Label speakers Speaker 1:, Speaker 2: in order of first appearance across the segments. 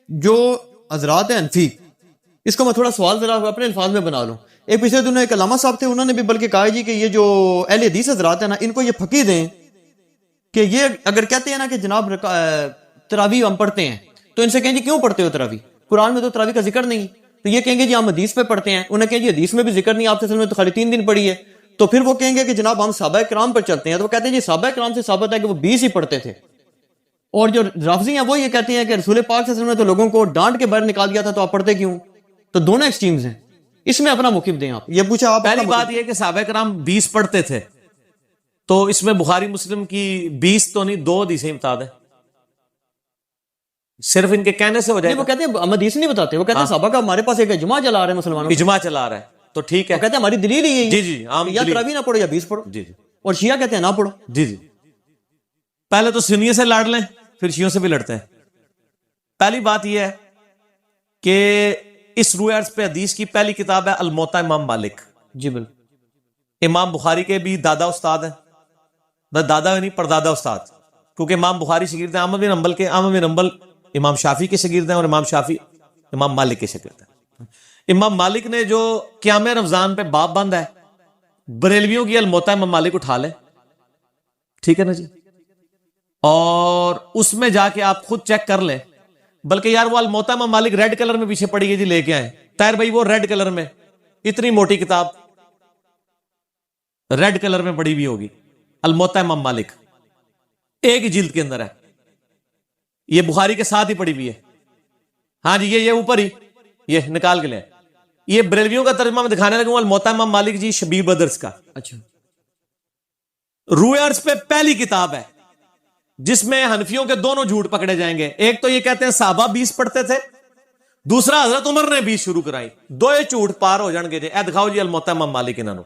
Speaker 1: جو حضرات ہیں حنفی، اس کو میں تھوڑا سوال ذرا اپنے الفاظ میں بنا لوں. ایک پچھلے دنوں ایک علامہ صاحب تھے، انہوں نے بھی بلکہ کہا جی کہ یہ جو اہل حدیث حضرات ہیں نا، ان کو یہ پھکی دیں کہ یہ اگر کہتے ہیں نا کہ جناب تراویح ہم پڑھتے ہیں، تو ان سے کہیں جی کیوں پڑھتے ہو تراویح؟ قرآن میں تو تراویح کا ذکر نہیں. تو یہ کہیں گے جی ہم حدیث پہ پڑھتے ہیں. انہیں کہیں جی حدیث میں بھی ذکر نہیں، آپ سے میں تو خالی 3 دن پڑھی ہے. تو پھر وہ کہیں گے کہ جناب ہم صحابہ کرام پر چلتے ہیں. تو وہ کہتے ہیں جی صحابہ کرام سے ثابت ہے کہ وہ 20 ہی پڑھتے تھے. اور جو رافضی ہیں وہ یہ کہتے ہیں کہ رسول پاک صلی اللہ علیہ وسلم نے تو لوگوں کو ڈانٹ کے باہر نکال دیا تھا، تو آپ پڑھتے کیوں؟ تو دونوں ایکسٹریمز ہیں. اس میں اپنا موقف دیں آپ. یہ پوچھا آپ.
Speaker 2: پہلی بات یہ کہ صحابہ کرام 20 پڑھتے تھے، تو اس میں بخاری مسلم کی 20 تو نہیں 2 حدیثیں بتا دیں، صرف ان کے کہنے سے ہو جائے.
Speaker 1: وہ کہتے ہیں ہم حدیث نہیں بتاتے، وہ کہتے ہیں صحابہ کا ہمارے پاس ایک اجماع چلا رہے ہیں مسلمانوں،
Speaker 2: اجماع چلا رہا ہے تو ٹھیک ہے.
Speaker 1: وہ کہتے ہیں ہماری دلیل ہی
Speaker 2: جی جی
Speaker 1: یا تراویح نہ پڑھو یا 20 پڑھو.
Speaker 2: جی جی
Speaker 1: اور شیعہ کہتے ہیں نہ پڑھو.
Speaker 2: جی جی پہلے تو سنیوں سے لڑ لیں، پھر شیعوں سے بھی لڑتے ہیں. پہلی بات یہ ہے کہ اس روح عرض پہ حدیث کی پہلی کتاب ہے الموطا امام مالک.
Speaker 1: جی بالکل.
Speaker 2: امام بخاری کے بھی دادا استاد ہیں، دادا نہیں پردادا استاد، کیونکہ امام بخاری شاگرد ہیں احمد بن حنبل کے، احمد بن حنبل امام شافعی کے شاگرد ہیں، اور امام شافعی امام مالک کے شاگرد ہیں. امام مالک نے جو قیام رمضان پہ باب بند ہے، بریلویوں کی الموطا امام مالک اٹھا لیں، ٹھیک ہے نا جی، اور اس میں جا کے آپ خود چیک کر لیں. بلکہ یار وہ الموطا امام مالک ریڈ کلر میں پیچھے پڑی ہے جی، لے کے آئے طاہر بھائی، وہ ریڈ کلر میں اتنی موٹی کتاب ریڈ کلر میں پڑی ہوئی ہوگی، الموطا امام مالک ایک جلد کے اندر ہے، یہ بخاری کے ساتھ ہی پڑی ہوئی ہے. ہاں جی یہ اوپر ہی یہ نکال کے لیں. یہ بریلویوں کا ترجمہ میں دکھانے لگا ہوں، الموطا امام مالک جی شبیر بدرس کا.
Speaker 1: اچھا.
Speaker 2: روح عرض پہ پہلی کتاب ہے جس میں حنفیوں کے دونوں جھوٹ پکڑے جائیں گے. ایک تو یہ کہتے ہیں صحابہ 20 پڑھتے تھے، دوسرا حضرت عمر نے 20 شروع کرائی. دو جھوٹ پار ہو جان گے جی. اے دکھاؤ جی الموطا امام مالک انہوں نے.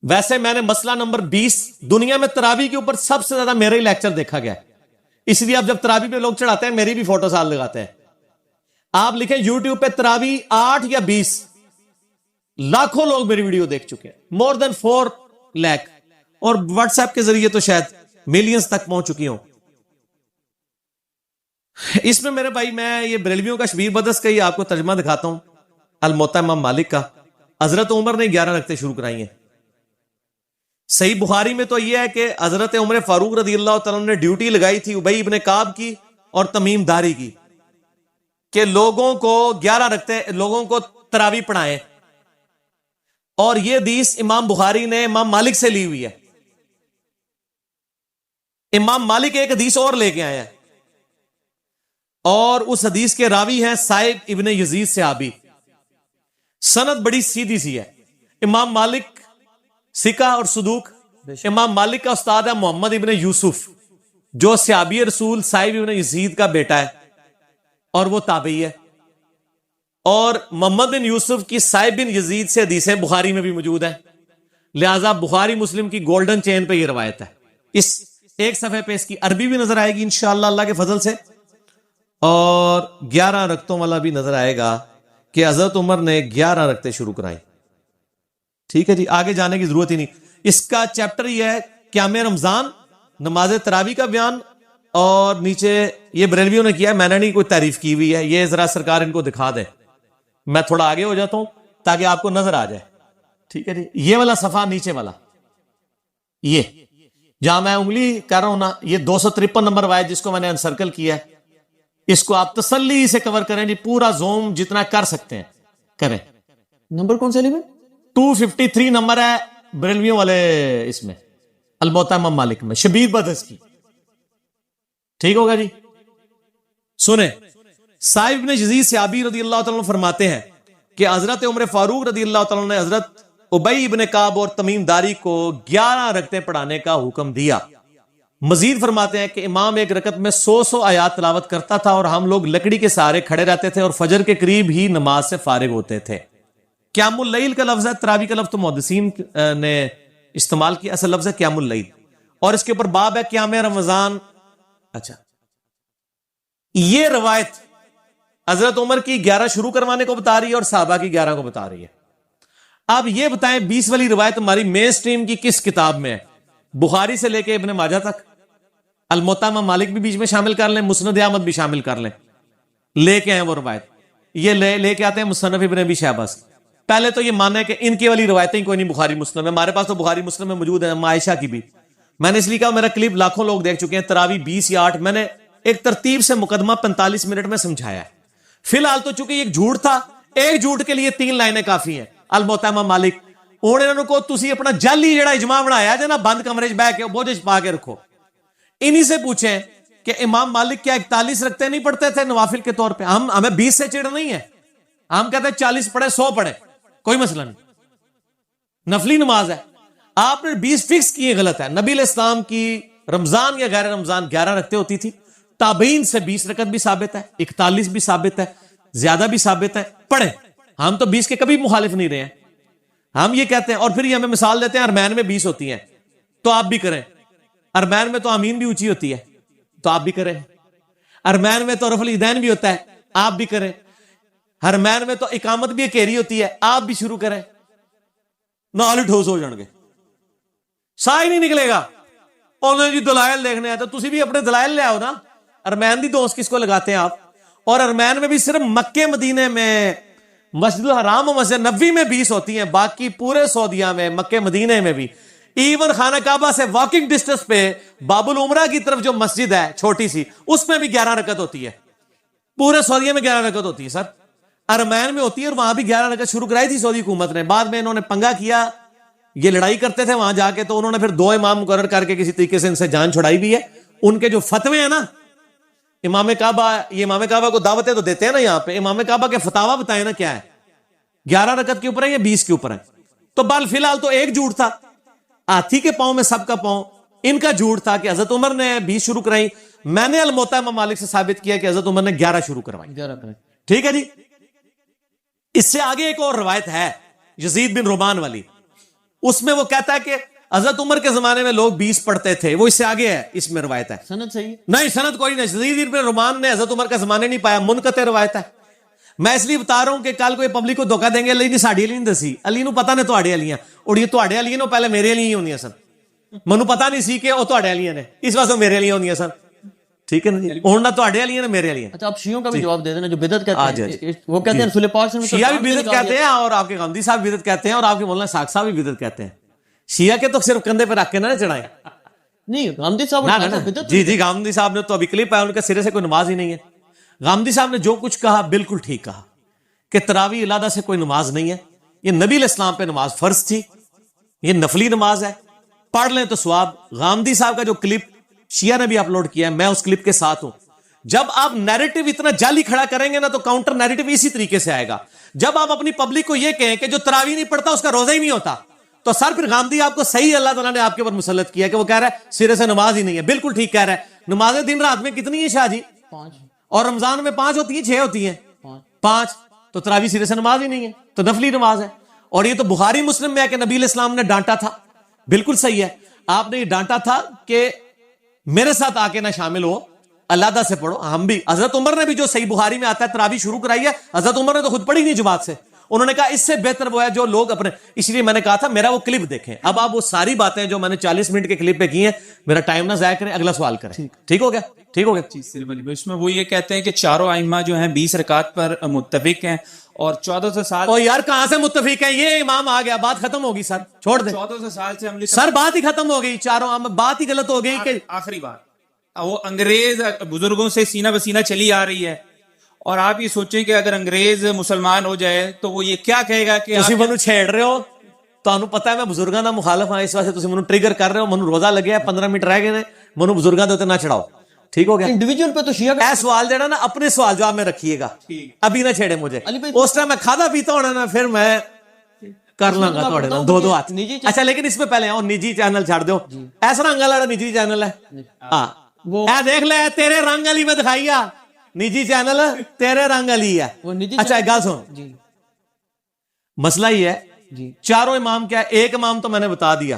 Speaker 2: ویسے میں نے مسئلہ نمبر 20 دنیا میں تراویح کے اوپر سب سے زیادہ میرا ہی لیکچر دیکھا گیا، اس لیے اب جب تراویح پہ لوگ چڑھاتے ہیں میری بھی فوٹو ساتھ لگاتے ہیں. آپ لکھیں یوٹیوب پہ تراویح 8 یا 20، لاکھوں لوگ میری ویڈیو دیکھ چکے ہیں، مور دین 4 لاکھ، اور واٹس ایپ کے ذریعے تو شاید ملینز تک پہنچ چکی ہوں. اس میں میرے بھائی میں یہ بریلویوں کا شبیر بدرس کا ہی آپ کو ترجمہ دکھاتا ہوں، الموطا امام مالک کا. حضرت عمر نے 11 رکعتیں شروع کرائی ہیں. صحیح بخاری میں تو یہ ہے کہ حضرت عمر فاروق رضی اللہ تعالیٰ نے ڈیوٹی لگائی تھی ابی ابن کعب کی اور تمیم داری کی کہ لوگوں کو 11 رکعتیں لوگوں کو تراویح پڑھائیں. اور یہ حدیث امام بخاری نے امام مالک سے لی ہوئی ہے. امام مالک ایک حدیث اور لے کے آئے ہیں، اور اس حدیث کے راوی ہیں سائب ابن یزید صحابی. سند بڑی سیدھی سی ہے. امام مالک سکہ اور صدوق. امام مالک کا استاد ہے محمد ابن یوسف جو صحابی رسول سائب ابن یزید کا بیٹا ہے اور وہ تابعی ہے. اور محمد بن یوسف کی سائب بن یزید سے حدیثیں بخاری میں بھی موجود ہیں، لہٰذا بخاری مسلم کی گولڈن چین پہ یہ روایت ہے. اس ایک صفحے پہ اس کی عربی بھی نظر آئے گی انشاءاللہ اللہ کے فضل سے، اور 11 رکعتوں والا بھی نظر آئے گا کہ حضرت عمر نے 11 رکعتیں شروع کرائی. ٹھیک ہے جی، آگے جانے کی ضرورت ہی نہیں. اس کا چیپٹر یہ ہے قیام رمضان، نماز تراویح کا بیان، اور نیچے یہ بریلویوں نے کیا ہے، میں نے نہیں کوئی تعریف کی ہوئی ہے. یہ ذرا سرکار ان کو دکھا دے. میں تھوڑا آگے ہو جاتا ہوں تاکہ آپ کو نظر آ جائے. ٹھیک ہے جی، یہ والا صفحہ نیچے والا، یہ جہاں میں انگلی کر رہا ہوں نا، یہ 253 نمبر روایت جس کو میں نے انسرکل کیا ہے، اس کو آپ تسلی سے کور کریں جی، پورا زوم جتنا کر سکتے ہیں کریں.
Speaker 1: نمبر کون سے لیے؟
Speaker 2: 253 نمبر ہے بریلویوں والے اس میں الموطا امام مالک میں شبیر بدرس کی. ٹھیک ہوگا جی. سنیں، سائب بن یزید صحابی رضی اللہ تعالیٰ عنہ فرماتے ہیں کہ حضرت عمر فاروق رضی اللہ تعالیٰ عنہ نے حضرت ابی ابن کعب اور تمیم داری کو 11 رکعتیں پڑھانے کا حکم دیا. مزید فرماتے ہیں کہ امام ایک رکعت میں 100 آیات تلاوت کرتا تھا اور ہم لوگ لکڑی کے سہارے کھڑے رہتے تھے اور فجر کے قریب ہی نماز سے فارغ ہوتے تھے. قیام اللیل کا لفظ ہے، تراویح کا لفظ تو محدثین نے استعمال کیا، اصل لفظ ہے قیام اللیل، اور اس کے اوپر باب ہے قیام رمضان. اچھا، یہ روایت حضرت عمر کی 11 شروع کروانے کو بتا رہی ہے اور صحابہ کی 11 کو بتا رہی ہے. اب یہ بتائیں 20 والی روایت ہماری مین سٹریم کی کس کتاب میں ہے؟ بخاری سے لے کے ابن ماجہ تک، الموطا امام مالک بھی بیچ میں شامل کر لیں, مسند احمد بھی شامل کر لیں, لے کے آئے وہ روایت, یہ لے کے آتے ہیں مصنف ابن ابی شیبہ سے. پہلے تو یہ مانا ہے کہ ان کی والی روایتیں کوئی نہیں بخاری مسلم میں, ہمارے پاس تو بخاری مسلم میں موجود ہے, عائشہ کی بھی. میں نے اس لیے کہا, میرا کلپ لاکھوں لوگ دیکھ چکے ہیں, تراوی 20 یا 8, میں نے ایک ترتیب سے مقدمہ 45 منٹ میں سمجھایا ہے. فی الحال تو چونکہ ایک جھوٹ تھا, ایک جھوٹ کے لیے 3 لائنیں کافی ہیں. الموطا امام مالک انہوں کو تسی اپنا جعلی جڑا اجماع بنایا جے نا, بند کمرے 'چ بیٹھ کے بوجھ پا کے رکھو. انہی سے پوچھیں کہ امام مالک کیا 41 رکھتے نہیں پڑھتے تھے نوافل کے طور پہ؟ ہمیں 20 سے چڑ نہیں ہے, ہم کہتے ہیں 40 پڑھے 100 پڑھے, کوئی مسئلہ نہیں, نفلی نماز ہے. آپ نے 20 فکس کیے, غلط ہے. نبی علیہ السلام کی رمضان یا غیر رمضان 11 رکھتے ہوتی تھی, تابعین سے 20 رکعت بھی ثابت ہے, 41 بھی ثابت ہے, زیادہ بھی ثابت ہے, پڑھیں. ہم تو 20 کے کبھی مخالف نہیں رہے ہیں. ہم یہ کہتے ہیں, اور پھر یہ ہمیں مثال دیتے ہیں ارمین میں 20 ہوتی ہیں تو آپ بھی کریں, ارمین میں تو آمین بھی اونچی ہوتی ہے تو آپ بھی کریں, ارمین میں تو رفع الیدین بھی ہوتا ہے آپ بھی کریں, ارمین میں تو اقامت بھی اکیری ہوتی ہے آپ بھی شروع کریں. نال ٹھوس ہو جان گے, سا ہی نہیں نکلے گا. انہوں جی دلائل دیکھنے ہیں تو تسی بھی اپنے دلائل لے آؤ نا. ارمین دی دوست کس کو لگاتے ہیں آپ؟ اور ارمین میں بھی صرف مکے مدینے میں, مسجد الحرام و مسجد نبوی میں 20 ہوتی ہیں, باقی پورے سعودیہ میں, مکے مدینے میں بھی, ایون خانہ کعبہ سے واکنگ ڈسٹنس پہ باب العمرہ کی طرف جو مسجد ہے چھوٹی سی, اس میں بھی 11 رکعت ہوتی ہے. پورے سعودیہ میں 11 رکعت ہوتی ہے سر, ارمین میں ہوتی ہے, اور وہاں بھی 11 رکعت شروع کرائی تھی سعودی حکومت نے. بعد میں انہوں نے پنگا کیا, یہ لڑائی کرتے تھے وہاں جا کے, تو انہوں نے پھر 2 امام مقرر کر کے کسی طریقے سے ان سے جان چھڑائی بھی ہے. ان کے جو فتوے ہیں نا, امام کعبہ, یہ امام کعبہ کو دعوتیں تو دیتے ہیں نا یہاں پہ, امام کعبہ کے فتاوا بتائیں نا کیا ہے, 11 رکعت کے اوپر ہے یا 20 کے اوپر ہے. تو بال فی الحال تو ایک جھوٹ تھا, ہاتھی کے پاؤں میں سب کا پاؤں. ان کا جھوٹ تھا کہ حضرت عمر نے 20 شروع کرائی, میں نے الموطا امام مالک سے ثابت کیا کہ حضرت عمر نے 11 شروع کروائی. ٹھیک ہے جی. اس سے آگے ایک اور روایت ہے یزید بن رومان والی, اس میں وہ کہتا ہے کہ حضرت عمر کے زمانے میں لوگ 20 پڑھتے تھے, وہ اس سے آگے ہے, اس میں روایت ہے.
Speaker 1: سند صحیح
Speaker 2: نہیں, سند کوئی نہیں. یزید بن رومان نے حضرت عمر کا زمانے نہیں پایا, منقطع روایت ہے. میں اس لیے بتا رہا ہوں کہ کل کوئی پبلک کو دھوکا دیں گے, علی نے ساڑی علی نہیں دسی, علی نو پتا نے تواڈے علیاں, اور یہ تواڈے علی نو پہلے میرے علی ہی ہوندیاں سن, منو پتا نہیں سی کہ وہ تواڈے علیاں نے, اس واسطے میرے علی ہوندیاں سن. ٹھیک ہے نا جی, ہن نہ تواڈے علیاں نے میرے علیاں.
Speaker 1: اچھا, آپ شیعوں کا بھی جواب دے دینا جو بدعت کہتے ہیں, وہ کہتے ہیں رسول پاک صلی اللہ علیہ وسلم
Speaker 2: شیعہ بھی بدعت کہتے ہیں, اور آپ کے غامدی صاحب بدعت کہتے ہیں, اور آپ کے مولانا ساق صاحب بھی بدعت کہتے ہیں. شیعہ کے تو صرف کندھے پہ رکھ کے نہ چڑھائیں.
Speaker 1: نہیں, غامدی صاحب
Speaker 2: جی غامدی صاحب نے تو ابھی کلپ ہے, ان کے سرے سے کوئی نماز ہی نہیں ہے. غامدی صاحب نے جو کچھ کہا بالکل ٹھیک کہا کہ تراویح علیحدہ سے کوئی نماز نہیں ہے, یہ نبی علیہ السلام پہ نماز فرض تھی, یہ نفلی نماز ہے, پڑھ لیں تو ثواب. غامدی صاحب کا جو کلپ شیعہ نے بھی اپلوڈ کیا ہے, میں اس کلپ کے ساتھ ہوں. جب آپ نیریٹو اتنا جعلی کھڑا کریں گے نا تو کاؤنٹر نیریٹو اسی طریقے سے آئے گا. جب آپ اپنی پبلک کو یہ کہیں کہ جو تراویح نہیں پڑھتا اس کا روزہ ہی نہیں ہوتا, تو سر پھر غامدی آپ کو صحیح اللہ تعالیٰ نے آپ کے اوپر مسلط کیا کہ وہ کہہ رہا ہے سرے سے نماز ہی نہیں ہے. بالکل ٹھیک کہہ رہا ہے. نمازیں دن رات میں کتنی ہیں شاہ جی؟
Speaker 1: 5,
Speaker 2: اور رمضان میں 5 ہوتی ہیں, 6 ہوتی ہیں, 5. تو تراویح سرے سے نماز ہی نہیں ہے, تو نفلی نماز ہے. اور یہ تو بخاری مسلم میں ہے کہ نبی علیہ السلام نے ڈانٹا تھا. بالکل صحیح ہے, آپ نے یہ ڈانٹا تھا کہ میرے ساتھ آ کے نہ شامل ہو, علیحدہ سے پڑھو. ہم بھی, حضرت عمر نے بھی جو صحیح بخاری میں آتا ہے تراویح شروع کرائی ہے, حضرت عمر نے تو خود پڑھی نہیں جماعت سے. انہوں نے کہا اس سے بہتر وہ ہے جو لوگ اپنے, اس لیے میں نے کہا تھا میرا وہ کلپ دیکھیں. اب آپ وہ ساری باتیں جو میں نے 40 منٹ کے کلپ پہ کی ہیں, میرا ٹائم نہ ضائع کریں, اگلا سوال کریں. ٹھیک ہو گیا, ٹھیک ہو گیا.
Speaker 3: اس میں وہ یہ کہتے ہیں کہ چاروں ائمہ جو ہیں 20 رکعت پر متفق ہیں, اور 1400 سال.
Speaker 2: او یار کہاں سے متفق ہیں, یہ امام آ گیا, بات ختم ہوگی سر, چھوڑ دیں.
Speaker 3: 1400 سال سے
Speaker 2: سر بات ہی ختم ہو گئی, چاروں بات ہی غلط ہو گئی. کہ
Speaker 3: آخری بات, وہ انگریز بزرگوں سے سینہ بسینہ چلی آ رہی ہے, اور آپ یہ سوچیں کہ اگر انگریز مسلمان ہو جائے تو وہ یہ کیا کہے گا کہ
Speaker 2: تسی منو چھیڑ رہے ہو, تانوں پتہ ہے میں بزرگاں دا مخالف ہاں, اس واسطے تسی منو ٹریگر کر رہے ہو. منو روزہ لگیا ہے, 15 منٹ رہ گئے نے, منو بزرگاں دے تے نہ چڑھاؤ. ٹھیک ہو گیا.
Speaker 1: انڈیویجول پہ تو شیعہ
Speaker 2: اے سوال جڑا نا اپنے سوال جواب میں رکھیے گا, ابھی نہ چھیڑے مجھے. اس ٹائم میں کھادا پیتا ہونا نا, پھر میں کر لوں گا تھوڑے نا 2 ہاتھ. اچھا لیکن اس میں پہلے اور نجی چینل چھاڑ دو. ایسا رنگ والا نجی چینل ہے, ہاں اے دیکھ لے تیرے رنگ والی میں دکھائیا, نجی چینل تیرے رنگ والی ہے. اچھا ایک گل سن, مسئلہ یہ ہے چاروں امام کیا ہے, ایک امام تو میں نے بتا دیا,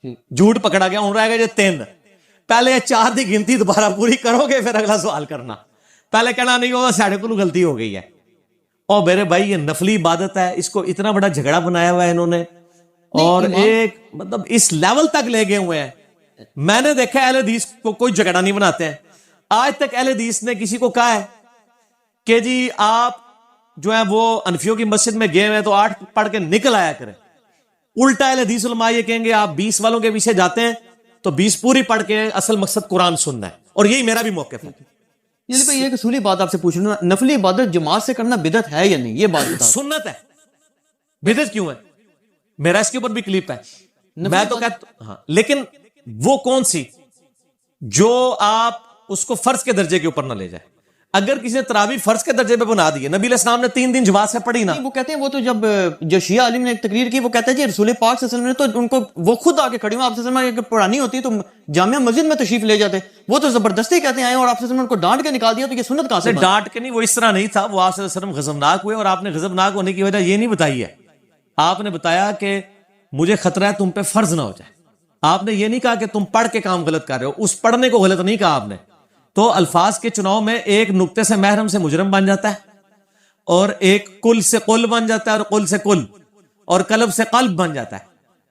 Speaker 2: جھوٹ پکڑا گیا, ہوں رہ گئے 3. پہلے 4 دی گنتی دوبارہ پوری کرو گے, پھر اگلا سوال کرنا. پہلے کہنا نہیں ہوگا ساڑھے کو غلطی ہو گئی ہے. اور میرے بھائی یہ نفلی عبادت ہے, اس کو اتنا بڑا جھگڑا بنایا ہوا ہے انہوں نے, اور ایک مطلب اس لیول تک لے گئے ہوئے ہیں میں نے دیکھا اہل حدیث کو کوئی جھگڑا نہیں بناتے ہیں. آج تک اہل حدیث نے کسی کو کہا ہے کہ جی آپ جو ہے وہ انفیوں کی مسجد میں گئے ہوئے تو 8 پڑھ کے نکل آیا کریں. الٹا اہل حدیث علماء یہ کہیں گے آپ 20 والوں کے پیچھے جاتے ہیں تو 20 پوری پڑھ کے اصل مقصد قرآن سننا ہے. اور یہی میرا بھی موقف ہے.
Speaker 1: یہ ایک اصولی بات آپ سے پوچھ رہا ہوں, نفلی عبادت جماعت سے کرنا بدعت ہے یا نہیں, یہ بات بتا.
Speaker 2: سنت ہے, بدعت کیوں ہے؟ میرا اس کے اوپر بھی کلپ ہے. میں تو کہتا ہاں, لیکن وہ کون سی جو آپ اس کو فرض کے درجے کے اوپر نہ لے جائے. اگر کسی نے تراویح فرض کے درجے پہ بنا دی ہے, نبی علیہ السلام نے 3 دن جماعت سے پڑھی نا.
Speaker 1: وہ کہتے ہیں وہ تو جو شیعہ عالم نے ایک تقریر کی, وہ کہتا ہے جی رسول پاک صلی اللہ علیہ وسلم نے تو ان کو وہ خود آ کے کھڑی ہوں, آپ صلی اللہ علیہ وسلم اگر پڑھانی ہوتی تو جامعہ مسجد میں تشریف لے جاتے. وہ تو زبردستی کہتے ہیں آئے اور آپ صلی اللہ علیہ وسلم نے ان کو ڈانٹ کے نکال دیا, تو یہ سنت کہاں سے؟
Speaker 2: ڈانٹ کے نہیں, وہ اس طرح نہیں تھا. وہ آپ صلی اللہ علیہ وسلم غضبناک ہوئے اور آپ نے غضبناک ہونے کی وجہ یہ نہیں بتائی ہے. آپ نے بتایا کہ مجھے خطرہ ہے تم پہ فرض نہ ہو جائے. آپ نے یہ نہیں کہا کہ تم پڑھ کے کام غلط کر رہے ہو, اس پڑھنے کو غلط نہیں کہا آپ نے. تو الفاظ کے چناؤ میں ایک نقطے سے محرم سے مجرم بن جاتا ہے, اور ایک کل سے قل بن جاتا ہے, اور قل سے کل, اور قلب سے قلب بن جاتا ہے.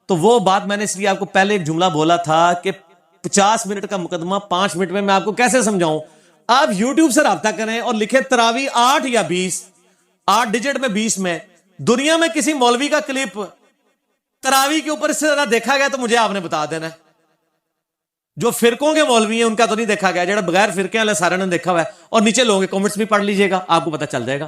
Speaker 2: تو وہ بات میں نے اس لیے آپ کو پہلے ایک جملہ بولا تھا کہ 50 منٹ کا مقدمہ 5 منٹ میں آپ کو کیسے سمجھاؤں. آپ یوٹیوب سے رابطہ کریں اور لکھیں تراویح 8 یا 20, 8 ڈیجٹ میں 20 میں. دنیا میں کسی مولوی کا کلپ تراویح کے اوپر اس سے زیادہ دیکھا گیا تو مجھے آپ نے بتا دینا ہے. جو فرقوں کے مولوی ہیں ان کا تو نہیں دیکھا گیا, جڑا بغیر فرقے والے سارے نے دیکھا ہوا ہے. اور نیچے لوگوں کے کمنٹس بھی پڑھ لیجئے گا, آپ کو پتہ چل جائے گا.